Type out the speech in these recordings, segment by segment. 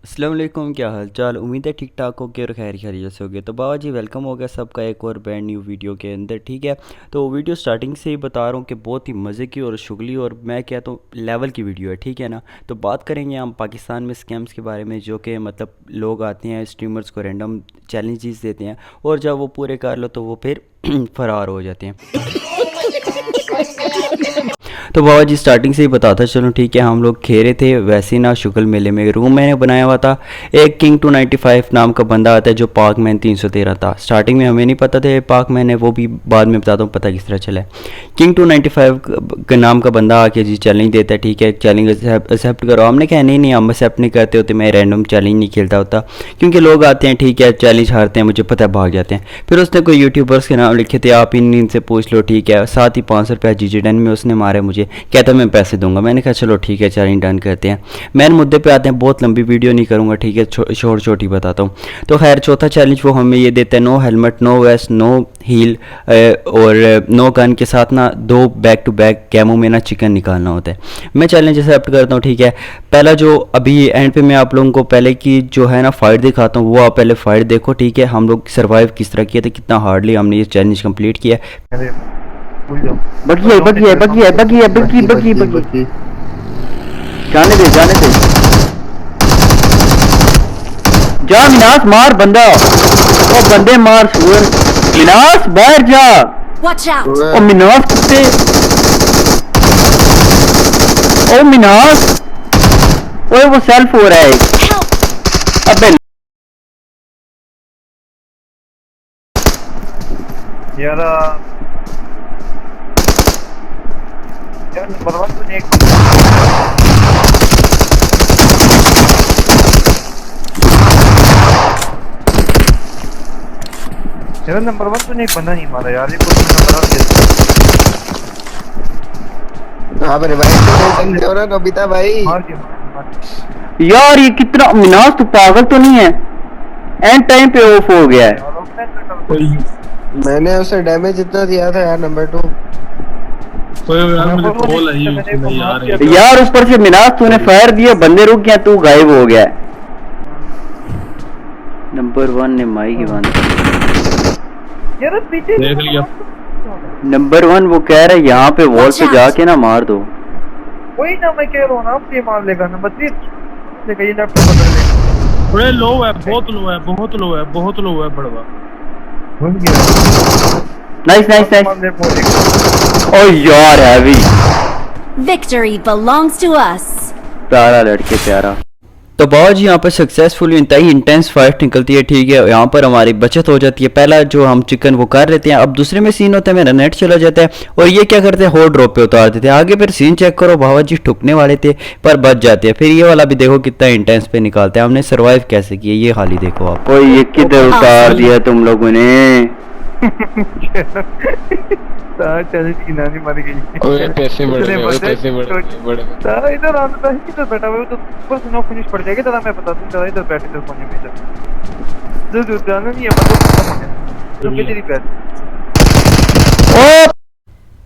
अस्सलाम वालेकुम, क्या हाल चाल। उम्मीद है ठीक ठाक होगे और खैर खैरियत से होगे। तो बाबा जी वेलकम हो गया सबका एक और ब्रांड न्यू वीडियो के अंदर। ठीक है, तो वीडियो स्टार्टिंग से ही बता रहा हूँ कि बहुत ही मज़े की और शुगली और मैं कहता हूँ लेवल की वीडियो है। ठीक है ना। तो बात करेंगे हम पाकिस्तान में स्कैम्स के बारे में, जो कि मतलब लोग आते हैं स्ट्रीमर्स को रैंडम चैलेंजेस देते हैं और जब वो पूरे कर लो तो वो फिर फ़रार हो जाते हैं। तो बाबा जी स्टार्टिंग से ही बताता चलो। ठीक है, हम लोग खेरे थे वैसे ना शुक्ल मेले में रूम मैंने बनाया हुआ था। एक किंग 295 नाम का बंदा आता है जो पाक मैन 313 था। स्टार्टिंग में हमें नहीं पता था पाक मैन है, वो भी बाद में बताता हूँ पता किस तरह चला है। किंग 295 के नाम का बंदा आके जी चैलेंज देता है। ठीक है, चैलेंज एक्सेप्ट करो। हमने कहा नहीं नहीं हम एक्सेप्ट नहीं करते होते, मैं रैंडम चैलेंज नहीं खेलता होता क्योंकि लोग आते हैं, ठीक है, चैलेंज हारते हैं, मुझे पता है, भाग जाते हैं। फिर उसने कोई यूट्यूबर्स के नाम लिखे थे, आप इनसे पूछ लो। ठीक है, साथ ही 500 रुपया GG10 में उसने मारे मुझे, कहता मैं पैसे दूंगा। मैंने कहा चलो ठीक है चैलेंज डन करते हैं। मेन मुद्दे पे आते हैं, बहुत लंबी वीडियो नहीं करूँगा। ठीक है, शॉर्ट शॉर्ट ही बताता हूँ। तो खैर चौथा चैलेंज वो हमें ये देता है, no helmet, no vest, no heel और नो गन के साथ ना 2 बैक टू बैक कैमो में ना चिकन निकालना होता है। मैं चैलेंज एक्सेप्ट करता हूँ। ठीक है, पहला जो अभी एंड पे मैं आप लोगों को पहले की जो है ना फाइट दिखाता हूँ, वो आप पहले फाइट देखो। ठीक है, हम लोग सर्वाइव किस तरह किए थे, कितना हार्डली हमने ये चैलेंज कंप्लीट किया। अरे भूल जाओ। बगी है बगी है बगी है बगी है बगी बगी बगी, जाने दे जाने दे। जा मिनास मार बंदा, ओ बंदे मार सुअर। मिनास बाहर जा। Watch out! ओ मिनास कुत्ते, ओ मिनास, ओए वो सेल्फ हो रहा है। Help! अबे यार यार नंबर वन तूने एक यार नंबर वन तूने एक बंदा नहीं मारा यार, ये कुछ नंबर वन हाँ मेरे भाई तो ना नोबिता भाई। मार दिया मार दिया। यार ये कितना, मिनास तू पागल तो नहीं है, एंड टाइम पे ऑफ हो गया है। यार ऑफलाइन में कर मैंने उसे डैमेज इतना दिया था यार नंबर 2। ओए यार मुझे कॉल आई है उसमें यार। यार ऊपर से मिनास तूने फायर दिया, बंदे रुक गया, तू गायब हो गया। नंबर 1 ने माई की बात। यार पीछे देख लिया। नंबर 1 वो कह रहा है यहाँ पे वॉल पे जाके ना मार दो। वही ना मैं कह रहा हूँ ना, अब ये मार लेगा नंबर 3 लेगा, ये लैपटॉप बदल ले। थोड़े लो है, बहुत लो है, बहुत लो है, बहुत लो है बड़वा। भूल गया। Nice nice nice. मार ले बोल। ओ यार heavy, Victory belongs to us. प्यारा लड़के प्यारा। तो बाबा जी यहाँ पर सक्सेसफुल इंतहाई इंटेंस फाइट निकलती है। ठीक है, यहाँ पर हमारी बचत हो जाती है। पहला जो हम चिकन वो कर लेते हैं, अब दूसरे में सीन होता है मेरा नेट चला जाता है और ये क्या करते हैं, होल्ड ड्रॉप पे उतार देते हैं। आगे फिर सीन चेक करो, बाबा जी ठुकने वाले थे पर बच जाते हैं। फिर ये वाला भी देखो कितना इंटेंस पे निकालते हैं। हमने सर्वाइव कैसे किया ये खाली देखो आप। ओ ये किधर उतार दिया तुम लोगों ने। चैलेंज की नानी मारी गई। ओए पैसे बढ़ गए, ओए पैसे बढ़ गए। तारा इधर आता है, इधर बैठा हुआ है तो ऊपर से नो फिनिश पड़ जाएगी। तारा मैं बता दूं, तारा इधर बैठ, इधर कोने में इधर जो जाना नहीं है मतलब तो मेरी पैर। ओ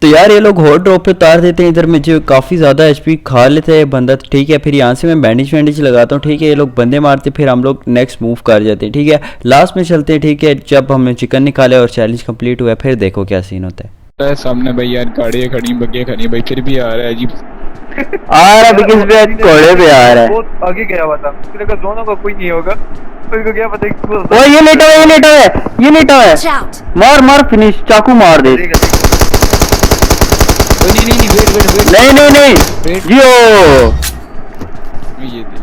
तो यार ये लोग हॉट ड्रॉप पे उतार देते हैं। इधर मुझे काफ़ी ज़्यादा HP खा लेते हैं बंदा। ठीक है, फिर यहाँ से मैं बैंडेज वैंडेज लगाता हूँ। ठीक है, ये लोग बंदे मारते, फिर हम लोग नेक्स्ट मूव कर जाते हैं। ठीक है, लास्ट में चलते हैं। ठीक है, जब हमने चिकन निकाला और चैलेंज कंप्लीट हुआ, फिर देखो क्या सीन होता है। सामने भाई यार गाड़ियाँ खड़ी, बग्गियाँ खड़ी भाई, फिर भी आ रहा है जी। आ रहा भी किस पे, घोड़े पे आ रहा है। बहुत आगे गया हुआ था, फिर अगर दोनों का कोई नहीं होगा तो क्या पता कि ओ ये लेटा है, ये लेटा है, ये लेटा है। Watch out! मार मार फिनिश, चाकू मार दे। नहीं वेट नहीं नहीं नहीं जियो। ये दे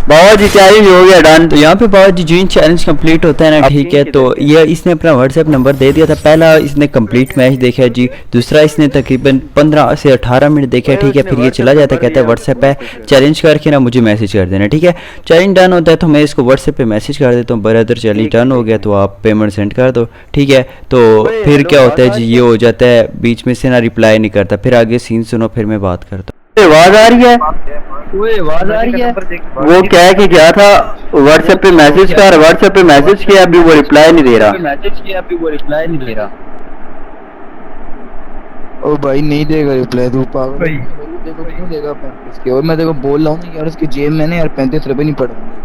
बाबा जी चैलेंज हो गया डन। तो यहाँ पे बाबा जी जीन चैलेंज कंप्लीट होता है ना। ठीक है, तो ये इसने अपना व्हाट्सएप नंबर दे दिया था। पहला इसने कंप्लीट मैच देखा है जी, दूसरा इसने तकरीबन 15 से 18 मिनट देखा है। ठीक है, फिर ये चला जाता है, कहता है व्हाट्सएप पे चैलेंज करके ना मुझे मैसेज कर देना। ठीक है, चैलेंज डन होता है तो मैं इसको व्हाट्सएप पे मैसेज कर देता हूँ, ब्रदर चैलेंज डन हो गया तो आप पेमेंट सेंड कर दो। ठीक है, तो फिर क्या होता है जी, ये हो जाता है बीच में से ना रिप्लाई नहीं करता। फिर आगे सीन सुनो, फिर मैं बात करता हूँ। आवाज आ रही है, ओए आवाज आ रही है। वो कह के गया था व्हाट्सएप पे मैसेज कर, व्हाट्सएप पे मैसेज किया, अभी वो रिप्लाई नहीं दे रहा। मैसेज किया अभी वो रिप्लाई नहीं दे रहा। ओ भाई नहीं देगा रिप्लाई, तू पागल। देखो क्यों देगा 35 के, और मैं देखो बोल रहा हूँ ना यार उसकी जेब में ना यार 35 रुपए नहीं पड़ेंगे।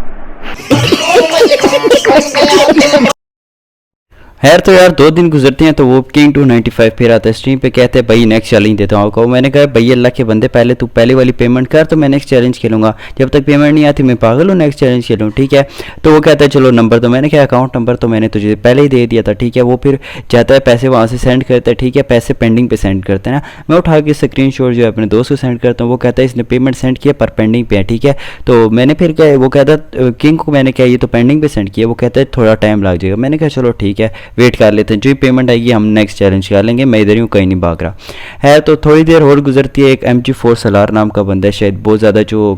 खैर तो यार 2 दिन गुजरते हैं तो वो किंग 295 फिर आता है स्ट्रीम पे, कहते हैं भाई नेक्स्ट चैलेंज देता हूँ आपको। मैंने कहा भाई अल्लाह के बंदे पहले तू पहले वाली पेमेंट कर तो मैं नेक्स्ट चैलेंज खेलूंगा, जब तक पेमेंट नहीं आती मैं पागल हूँ नेक्स्ट चैलेंज खेलूँ, ठीक है। तो वो कहता है चलो नंबर, तो मैंने कहा अकाउंट नंबर तो मैंने तुझे पहले ही दे दिया था, ठीक है। वो फिर जाता है पैसे वहाँ से सेंड करता है, ठीक है। पैसे पेंडिंग पे सेंड करते हैं ना, मैं उठा के स्क्रीन शॉट जो है अपने दोस्त को सेंड करता हूँ। वो कहता है इसने पेमेंट सेंड किया पर पेंडिंग पे है, ठीक है। तो मैंने फिर क्या, वो कहता है किंग को मैंने कहा ये तो पेंडिंग पे सेंड किया, वो कहता है थोड़ा टाइम लग जाएगा। मैंने कहा चलो ठीक है वेट कर लेते हैं, जो पेमेंट आएगी हम नेक्स्ट चैलेंज कर लेंगे, मैं इधर ही हूँ कहीं नहीं भाग रहा है। तो थोड़ी देर और गुजरती है, एक MG4 सलार नाम का बंदा है, शायद बहुत ज़्यादा जो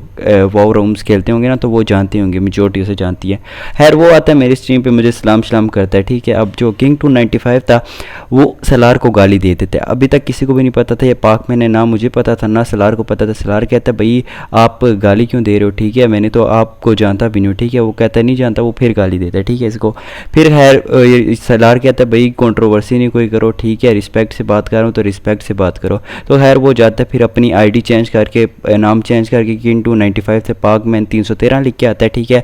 वाव रूम्स खेलते होंगे ना तो वो जानते होंगे, मेजोरिटी उसे जानती है। खैर वो आता है मेरी स्ट्रीम पे, मुझे सलाम करता है, ठीक है। अब जो किंग 295 था वो सलार को गाली दे देते हैं। अभी तक किसी को भी नहीं पता था ये पाक में, ना मुझे पता था ना सलार को पता था। सलार कहता है भाई आप गाली क्यों दे रहे हो, ठीक है, मैंने तो आपको जानता भी नहीं, ठीक है। वो कहता है नहीं जानता, वो फिर गाली देता है, ठीक है इसको। फिर खैर सलार कहता है भाई कंट्रोवर्सी नहीं कोई करो, ठीक है, रिस्पेक्ट से बात कर रहा हूँ तो रिस्पेक्ट से बात करो। तो खैर वो जाता है फिर अपनी आईडी चेंज करके, नाम चेंज करके किंग 295 से पाकमैन 313 लिख के आता है, ठीक है।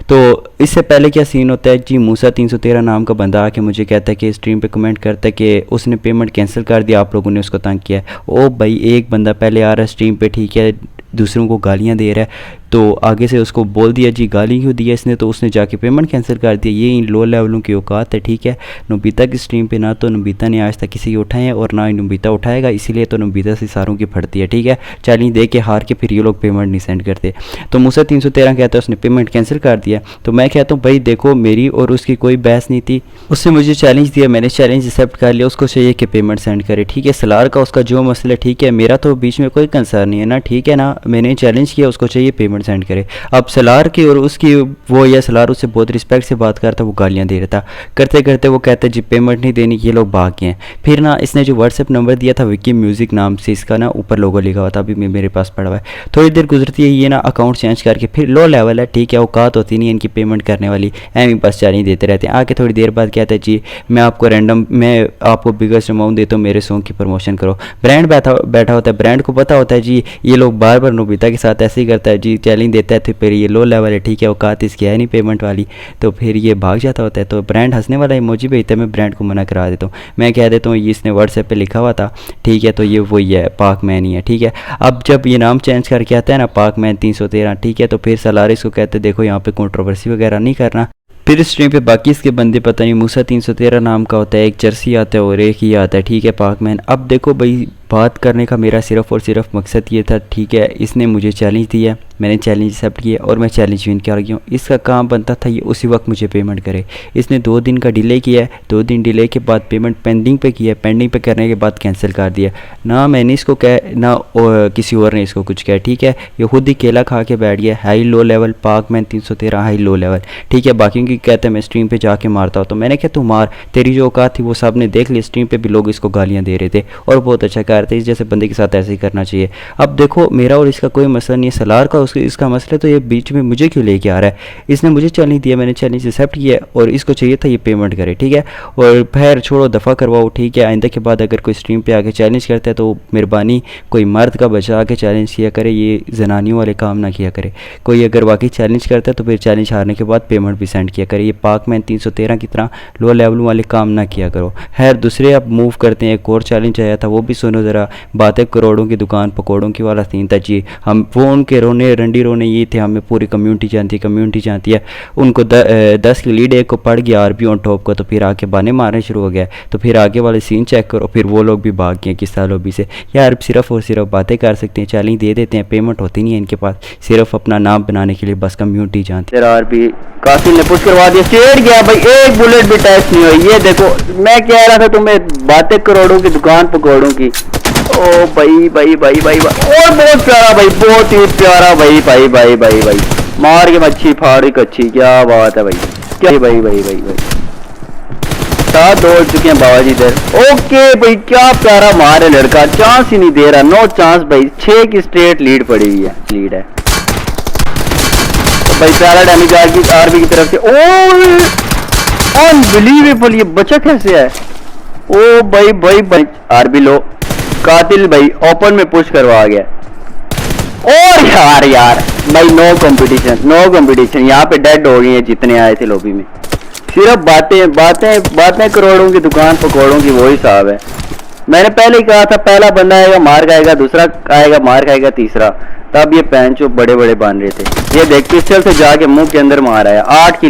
तो इससे पहले क्या सीन होता है जी, मूसा 313 नाम का बंदा आके मुझे कहता है कि स्ट्रीम पे कमेंट करता है कि उसने पेमेंट कैंसिल कर दिया, आप लोगों ने उसको तंग किया है। ओ भाई एक बंदा पहले आ रहा है स्ट्रीम पे, ठीक है, दूसरों को गालियाँ दे रहा है, तो आगे से उसको बोल दिया जी गाली क्यों दिया इसने, तो उसने जाके पेमेंट कैंसिल कर दिया। ये इन लो लेवलों की औकात है, ठीक है। नोबिता की स्ट्रीम पे ना तो नोबिता ने आज तक किसी की उठाए हैं और ना ही नोबिता उठाएगा, इसीलिए तो नोबिता से सारों की फटती है, ठीक है। चैलेंज दे के हार के फिर ये लोग पेमेंट नहीं सेंड करते। तो मूसा 313 कहता है उसने पेमेंट कैंसिल कर दिया। तो मैं कहता हूँ भाई देखो मेरी और उसकी कोई बहस नहीं थी, उसने मुझे चैलेंज दिया, मैंने चैलेंज एक्सेप्ट कर लिया, उसको चाहिए कि पेमेंट सेंड करे, ठीक है। सलार का उसका जो मसला, ठीक है, मेरा तो बीच में कोई कंसर्न नहीं है ना, ठीक है ना, मैंने चैलेंज किया, उसको चाहिए पेमेंट सेंड करे। अब सलार की और उसकी वो, या सलार उससे बहुत रिस्पेक्ट से बात करता, वो गालियां दे रहा था। करते करते वो कहता है जी पेमेंट नहीं देनी, ये लोग भाग गए हैं। फिर ना इसने जो व्हाट्सएप नंबर दिया था विकी म्यूज़िक नाम से, इसका ना ऊपर लोगो लिखा हुआ था, अभी मेरे पास पड़ा हुआ है। थोड़ी देर गुजरती है, ये ना अकाउंट चेंज करके, फिर लो लेवल है, ठीक है, औकात होती नहीं है इनकी पेमेंट करने वाली, एम ही बस चैलेंज देते रहते हैं। आके थोड़ी देर बाद कहता है जी मैं आपको बिगेस्ट अमाउंट देता हूँ, मेरे सॉन्ग की प्रमोशन करो। ब्रांड बैठा होता है, ब्रांड को पता होता है जी ये लोग बार बार नोबिता के साथ ऐसे ही करता है जी, चैलेंज देता है, तो फिर ये लो लेवल है, ठीक है, औकात इसकी है नहीं पेमेंट वाली, तो फिर ये भाग जाता होता है। तो ब्रांड हंसने वाला इमोजी भेजता है, मैं ब्रांड को मना करा देता हूँ, मैं कह देता हूँ ये इसने व्हाट्सएप पे लिखा हुआ था, ठीक है, तो ये वही है, पाकमैन ही है, ठीक है। अब जब ये नाम चेंज करके आता है ना पाकमैन 313, ठीक है, तो फिर सलारिस को कहते देखो यहाँ पे कंट्रोवर्सी वगैरह नहीं करना। फिर स्ट्रीम पे बाकी इसके बंदे पता नहीं, मूसा 313 नाम का होता है, एक जर्सी आता है और एक ही आता है, ठीक है, पाकमैन। अब देखो भाई बात करने का मेरा सिर्फ और सिर्फ मकसद ये था, ठीक है, इसने मुझे चैलेंज दिया, मैंने चैलेंज एक्सेप्ट किया और मैं चैलेंज विन कर गया हूँ। इसका काम बनता था ये उसी वक्त मुझे पेमेंट करे, इसने 2 दिन का डिले किया है, 2 दिन डिले के बाद पेमेंट पेंडिंग पे किया है, पेंडिंग पे करने के बाद कैंसिल कर दिया। ना मैंने इसको कहा ना किसी और ने इसको कुछ कहा, ठीक है, ये खुद ही केला खा के बैठ गया। High low level Pacman 313 high low level, ठीक है। बाकी की कहते हैं मैं स्ट्रीम पे जाके मारता हूँ, तो मैंने कहा तू मार, तेरी जो औकात थी वो सब ने देख ली, स्ट्रीम पे भी लोग इसको गालियाँ दे रहे थे और बहुत अच्छा कर रहे थे, इस जैसे बंदे के साथ ऐसे ही करना चाहिए। अब देखो मेरा और इसका कोई मसला नहीं है, सलार का इसका मसला, तो ये बीच में मुझे क्यों लेके आ रहा है। इसने मुझे चैलेंज दिया, मैंने चैलेंज एक्सेप्ट किया और इसको चाहिए था ये पेमेंट करे, ठीक है। और फिर छोड़ो दफ़ा करवाओ, ठीक है, आइंदा के बाद अगर कोई स्ट्रीम पे आके चैलेंज करता है तो मेहरबानी कोई मर्द का बचा के चैलेंज किया करे, ये जनानियों वाले काम ना किया करे। कोई अगर वाकई चैलेंज करता है तो फिर चैलेंज हारने के बाद पेमेंट भी सेंड किया करे, ये पाकमैन 313 की तरह लो लेवल वाले काम ना किया करो। खैर दूसरे अब मूव करते हैं, एक और चैलेंज आया था, वो भी सुनो ज़रा। बातें करोड़ों की दुकान पकौड़ों की वाला सीन था जी। हम वो उनके रोने रंडी रोने ये थे, हमें पूरी कम्युनिटी जानती है। उनको 10 की लीड, एक को पड़ गया आरबी ऑन टॉप को, तो फिर आके बाने मारने शुरू हो गया। तो फिर आगे वाले सीन चेक करो, फिर वो लोग भी भाग गए किस लॉबी से। यार सिर्फ और सिर्फ बातें कर सकते हैं, चैलेंज दे देते हैं, पेमेंट होती नहीं है इनके पास, सिर्फ अपना नाम बनाने के लिए बस कम्युनिटी जानती है। आरबी कासिल ने पुश करवा दिया, स्टेट गया भाई, एक बुलेट भी टच नहीं हुई। ये देखो मैं कह रहा था तुम्हें बातें करोड़ों की दुकान पकौड़ों की। ओ भाई और बहुत प्यारा भाई, बहुत ही प्यारा भाई मार के मच्छी फाड़ी कच्छी, क्या बात है भाई, क्या भाई साथ दौड़ चुके हैं बाबा जी इधर। ओके भाई क्या प्यारा मार है लड़का, चांस ही नहीं दे रहा, नो चांस भाई। 6 की स्ट्रेट लीड पड़ी हुई है, लीड है भाई। प्यारा डैमेज आरबी की तरफ से, ओ अनबिलीवेबल, ये बचा कैसे है। ओ भाई आरबी लो, कातिल भाई ओपन में पुश करवा गया। और यार भाई नो कंपटीशन यहाँ पे डेड हो गए हैं जितने आए थे लॉबी में। सिर्फ बातें करोड़ों की दुकान पकौड़ों की वही हिसाब है। मैंने पहले ही कहा था पहला बंदा आएगा मार खाएगा, दूसरा आएगा मार खाएगा, तीसरा। तब ये पैंचो बड़े बन रहे थे। ये देख पिस्टल से जाके मुंह के अंदर मारा है। 8 की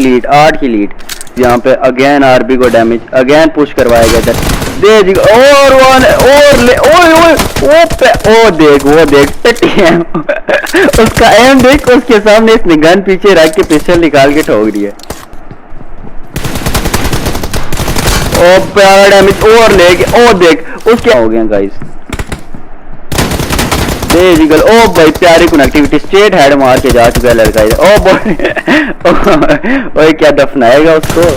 लीड। यहाँ पे अगेन आरबी को डैमेज, अगेन पुश करवाया गया था। देख और वन और ले ओ देख टट्टी है। उसका एम देख, उसके सामने इसने गन पीछे रख के पिस्टल निकाल के ठोक दिया। ओ प्यारा डैमेज और ले गया। ओ देख उसके हो गया गाइस। बेजिगल ओ भाई प्यारी कनेक्टिविटी, स्ट्रेट हेड मार के जा चुका है लड़का। ओ बॉय क्या दफनाएगा उसको।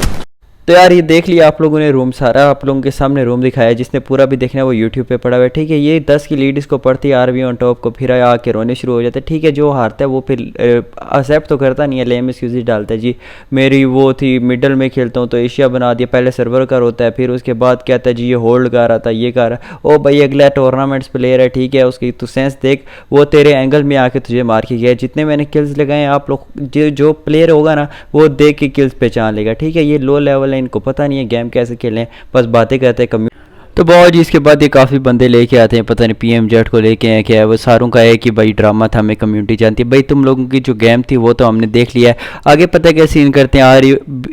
तो यार ये देख लिया आप लोगों ने रूम, सारा आप लोगों के सामने रूम दिखाया। जिसने पूरा भी देखना है वो यूट्यूब पे पड़ा हुआ है, ठीक है। ये 10 की लीड इसको पड़ती है आरबी ऑन टॉप को, फिर आके रोने शुरू हो जाते हैं, ठीक है। जो हारता है वो फिर एक्सेप्ट तो करता नहीं है, लेम एक्सक्यूज डालता है जी मेरी वो थी मिडल में खेलता हूँ तो एशिया बना दिया। पहले सर्वर का रोता है, फिर उसके बाद कहता है जी ये होल्ड कर रहा था, ये कर रहा। ओ भाई अगला टूर्नामेंट्स प्लेयर है, ठीक है। उसकी तो सेंस देख, वो तेरे एंगल में आके तुझे मार के गया। जितने मैंने किल्स लगाए आप लोग जो प्लेयर होगा ना वो देख के किल्स पहचान लेगा, ठीक है। ये लो लेवल है, इनको पता नहीं है गेम कैसे खेलें, बस बातें करते हैं। तो बहुत जी इसके बाद ये काफ़ी बंदे लेके आते हैं, पता नहीं पीएम जेट को लेके आए क्या है। वो सारों का है कि भाई ड्रामा था, हमें कम्युनिटी जानती है। भाई तुम लोगों की जो गेम थी वो तो हमने देख लिया है, आगे पता क्या सीन करते हैं।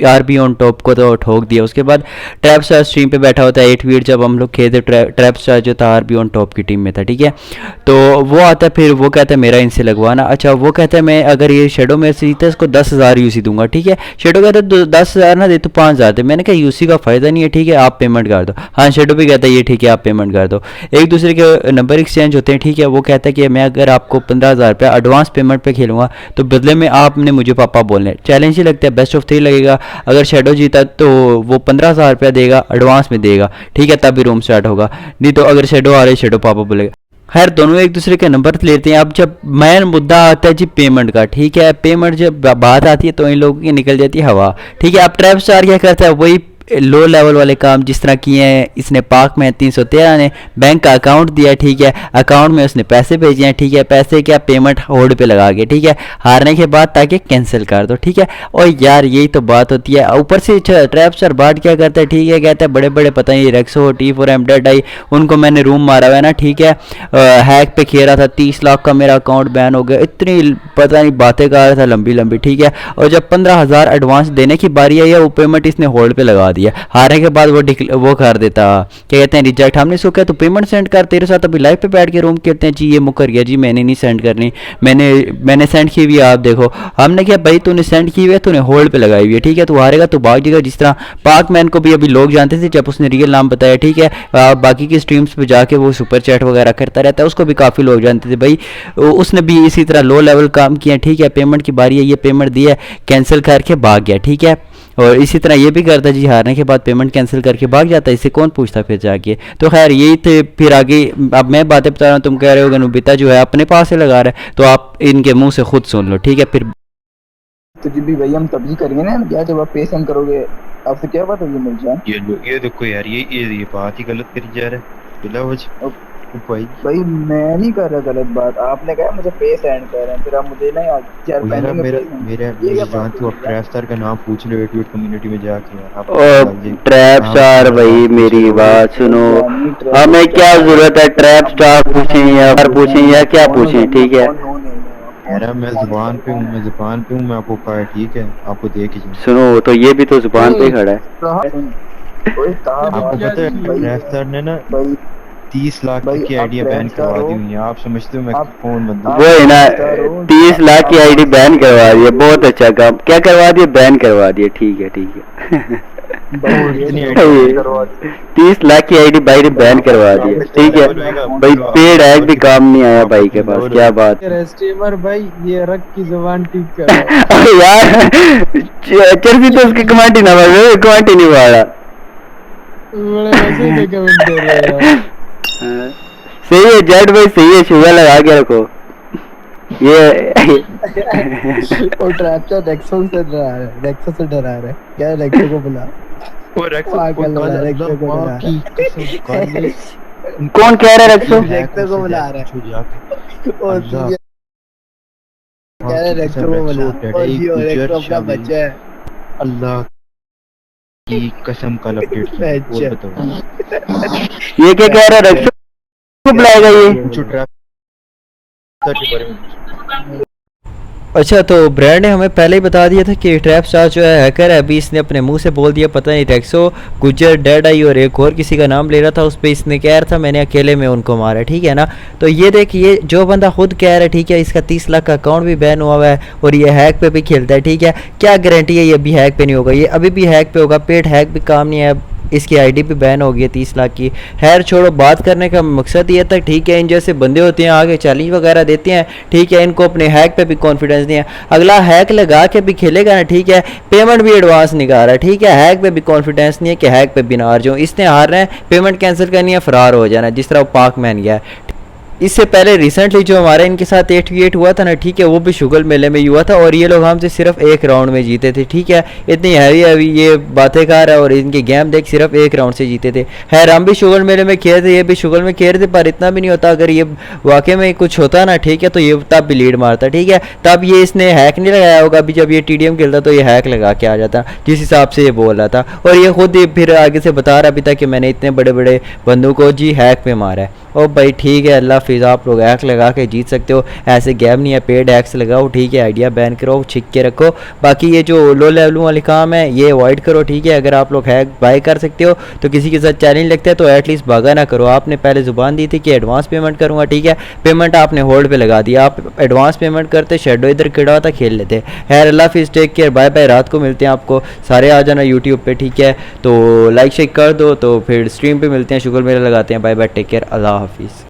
आरबी ऑन टॉप को तो ठोक दिया। उसके बाद ट्रैप स्टार स्ट्रीम पे बैठा होता है 8 वीट। जब हम लोग खेलते ट्रैप स्टार जो था आरबी ऑन टॉप की टीम में था, ठीक है। तो वो आता है, फिर वो कहता है मेरा इनसे लगवाना। अच्छा वो कहता है मैं अगर ये शेडो में से जीता इसको 10,000 यूसी दूंगा, ठीक है। शेडो कहता है 10,000 ना दे तो 5,000 दे। मैंने कहा यूसी का फ़ायदा नहीं है, ठीक है, आप पेमेंट कर दो। हाँ शेडो भी कहता है ये ठीक है आप पेमेंट कर दो। एक दूसरे के नंबर एक्सचेंज होते हैं, ठीक है। वो कहता है कि मैं अगर आपको 15,000 रुपया एडवांस पेमेंट पे खेलूंगा तो बदले में आपने मुझे पापा बोलने। चैलेंज ही लगता है, बेस्ट ऑफ 3 लगेगा। अगर शेडो जीता तो वो 15,000 रुपया देगा, एडवांस में देगा, ठीक है, तभी रूम स्टार्ट होगा। नहीं तो अगर शेडो आ रही शेडो पापा बोलेगा। खैर दोनों एक दूसरे के नंबर लेते हैं। अब जब मेन मुद्दा आता है जी पेमेंट का, ठीक है। पेमेंट जब बात आती है तो इन लोगों की निकल जाती है हवा, ठीक है। अब ट्रैप स्टार क्या करता है, वही लो लेवल वाले काम जिस तरह किए हैं इसने। पाक में 313 ने बैंक का अकाउंट दिया, ठीक है। अकाउंट में उसने पैसे भेजे हैं, ठीक है। पैसे क्या पेमेंट होल्ड पे लगा के, ठीक है, हारने के बाद ताकि कैंसिल कर दो, ठीक है। और यार यही तो बात होती है। ऊपर से ट्रैप स्टार बाट क्या करता है, ठीक है, कहता है बड़े बड़े पता नहीं रेक्सो T4M डेड आई उनको मैंने रूम मारा हुआ है ना, ठीक है। हैक पे खेला था, 30 लाख का मेरा अकाउंट बैन हो गया, इतनी पता नहीं बातें कर रहा था लंबी, ठीक है। और जब 15,000 एडवांस देने की बारी आई है वो पेमेंट इसने होल्ड पे लगा दिया। हारने के बाद वो कर देता, क्या कहते हैं, रिजेक्ट। हमने इसको कहा तो पेमेंट सेंड कर, तेरे साथ अभी लाइव पे बैठ के रूम खेलते हैं जी। ये मुकर गया जी, मैंने नहीं सेंड करनी, मैंने सेंड की हुई है, आप देखो। हमने क्या भाई तूने सेंड की हुई है, तूने होल्ड पे लगाई हुई है, ठीक है। तू हारेगा तो भाग जाएगा। जिस तरह पाक मैन को भी अभी लोग जानते थे जब उसने रियल नाम बताया, ठीक है। बाकी की स्ट्रीम्स पे जाके वो सुपर चैट वगैरह करता रहता है, उसको भी काफ़ी लोग जानते थे भाई। उसने भी इसी तरह लो लेवल काम किया, ठीक है। पेमेंट की बारी है, ये पेमेंट दी है, कैंसिल करके भाग गया, ठीक है। और इसी तरह ये भी करता जी, हारने के बाद पेमेंट कैंसिल करके भाग जाता है। इसे कौन पूछता फिर जाके। तो खैर यही थे। फिर आगे अब मैं बातें बता रहा हूँ, तुम कह रहे हो नुबिता जो है अपने पास से लगा रहा है, तो आप इनके मुंह से खुद सुन लो, ठीक है। फिर तो जी भी भाई हम तभी करेंगे ना क्या जब आप पे सेंड करोगे। आपसे क्या बात होगी मिल जाए। ये देखो यार ये बात ही गलत करी जा रहा है बिलावज भाई मैं नहीं कर रहा गलत बात। आपने कहा मुझे पे सेंड कर रहे हैं, फिर आप मुझे ना यार मेरा जान तो आप ट्रैप स्टार का नाम पूछ लो ट्वीट कम्युनिटी में जाके। ओ ट्रैप स्टार भाई मेरी बात सुनो, हमें क्या जरूरत है ट्रैप स्टार पूछें या क्या पूछें, ठीक है। यार मैं जुबान पे हूँ, मैं आपको कहा ठीक है, आपको देख ही सुनो तो ये भी तो जुबान पे खड़ा है। आपको पता है ट्रैप स्टार ने ना 30 लाख की आईडी बैन करवा दी हुई है। आप समझते हो मैं कौन बंदा। वो है ना 30 लाख की आईडी बैन करवा दी है, बहुत अच्छा काम। क्या करवा दिया, बैन करवा दिया, ठीक है 30 लाख की आईडी भाई ने बैन करवा दी है, ठीक है भाई। पेड हैक भी काम नहीं आया भाई के पास, क्या बात है। स्ट्रीमर भाई ये रख की जुबान ठीक कर। अरे यार चर्ची तो उसकी कमेंट ही ना मार, कमेंट ही नहीं मारा। बड़े मजे से कमेंट कर रहे हैं। सही है जेड भाई, सही है, शुगर लगा के रखो ये। और ट्रैप से रेक्सो से डरा रहा है क्या। रेक्सो को बुला, कौन कह रहा है रेक्सो को बुला रहा है। कह रहे रेक्टो में बना और ये रेक्टो अपना बच्चा है। अल्लाह की कसम का लपेट अच्छा। बताओ ये क्या कह रहा है, रक्षा को बुलाएगा ये? जो ट्रैप के बारे में अच्छा, तो ब्रांड ने हमें पहले ही बता दिया था कि ट्रैप स्टार जो है हैकर है। अभी इसने अपने मुंह से बोल दिया, पता नहीं रेक्सो, गुजर, डेड आई और एक और किसी का नाम ले रहा था। उस पर इसने कह रहा था मैंने अकेले में उनको मारा, ठीक है ना। तो ये देखिए जो बंदा खुद कह रहा है, ठीक है, इसका 30 लाख का अकाउंट भी बैन हुआ है और ये हैक पे भी खेलता है, ठीक है। क्या गारंटी है ये अभी हैक पे नहीं होगा? ये अभी भी हैक पे होगा। पेड हैक भी काम नहीं है, इसकी आईडी भी बैन हो गई है 30 लाख की। खैर छोड़ो, बात करने का मकसद ये था, ठीक है, इन जैसे बंदे होते हैं आगे चैलेंज वगैरह देते हैं, ठीक है, इनको अपने हैक पे भी कॉन्फिडेंस नहीं है। अगला हैक लगा के भी खेलेगा ना, ठीक है, पेमेंट भी एडवांस निकाल रहा है, ठीक है, हैक पे भी कॉन्फिडेंस नहीं है कि हैक पे भी ना हार जाऊँ। इसने हार रहे हैं, पेमेंट कैंसिल करनी है, फरार हो जाना, जिस तरह वो पाक मैन गया। इससे पहले रिसेंटली जो हमारा इनके साथ 8v8 हुआ था ना, ठीक है, वो भी शुगल मेले में ही हुआ था और ये लोग हमसे सिर्फ एक राउंड में जीते थे, ठीक है। इतनी हैवी ये बातें कर रहा है और इनके गेम देख सिर्फ एक राउंड से जीते थे। खैर हम भी शुगल मेले में खेले थे, ये भी शुगल में खेल रहे थे, पर इतना भी नहीं होता। अगर ये वाकई में कुछ होता ना, ठीक है, तो ये तब भी लीड मारता, ठीक है। तब ये इसने हैक नहीं लगाया होगा, अभी जब ये TDM खेलता तो ये हैक लगा के आ जाता, जिस हिसाब से ये बोल रहा था। और ये खुद ही फिर आगे से बता रहा भी था कि मैंने इतने बड़े बड़े बंदों को जी हैक पे मारा है। ओ भाई ठीक है, अल्लाह हाफिज़, आप लोग हैक लगा के जीत सकते हो, ऐसे गेम नहीं है, पेड हैक्स लगाओ, ठीक है, आइडिया बैन करो, छिक के रखो। बाकी ये जो लो लेवल वाले काम है ये अवॉइड करो, ठीक है। अगर आप लोग हैक बाय कर सकते हो तो किसी के साथ चैलेंज लगता है तो एटलीस्ट भागा ना करो। आपने पहले ज़ुबान दी थी कि एडवांस पेमेंट करूँगा, ठीक है, पेमेंट आपने होल्ड पे लगा दिया। आप एडवांस पेमेंट करते, शेडो इधर किड़ा होता, खेल लेते। खैर अल्लाह हाफिज़, टेक केयर, बाय बाय। रात को मिलते हैं, आपको सारे आ जाना यूट्यूब पे, ठीक है। तो लाइक शेक कर दो, तो फिर स्ट्रीम पे मिलते हैं, शुगर मेला लगाते हैं। बाय बाय, टेक केयर, अल्लाह हाफिज़।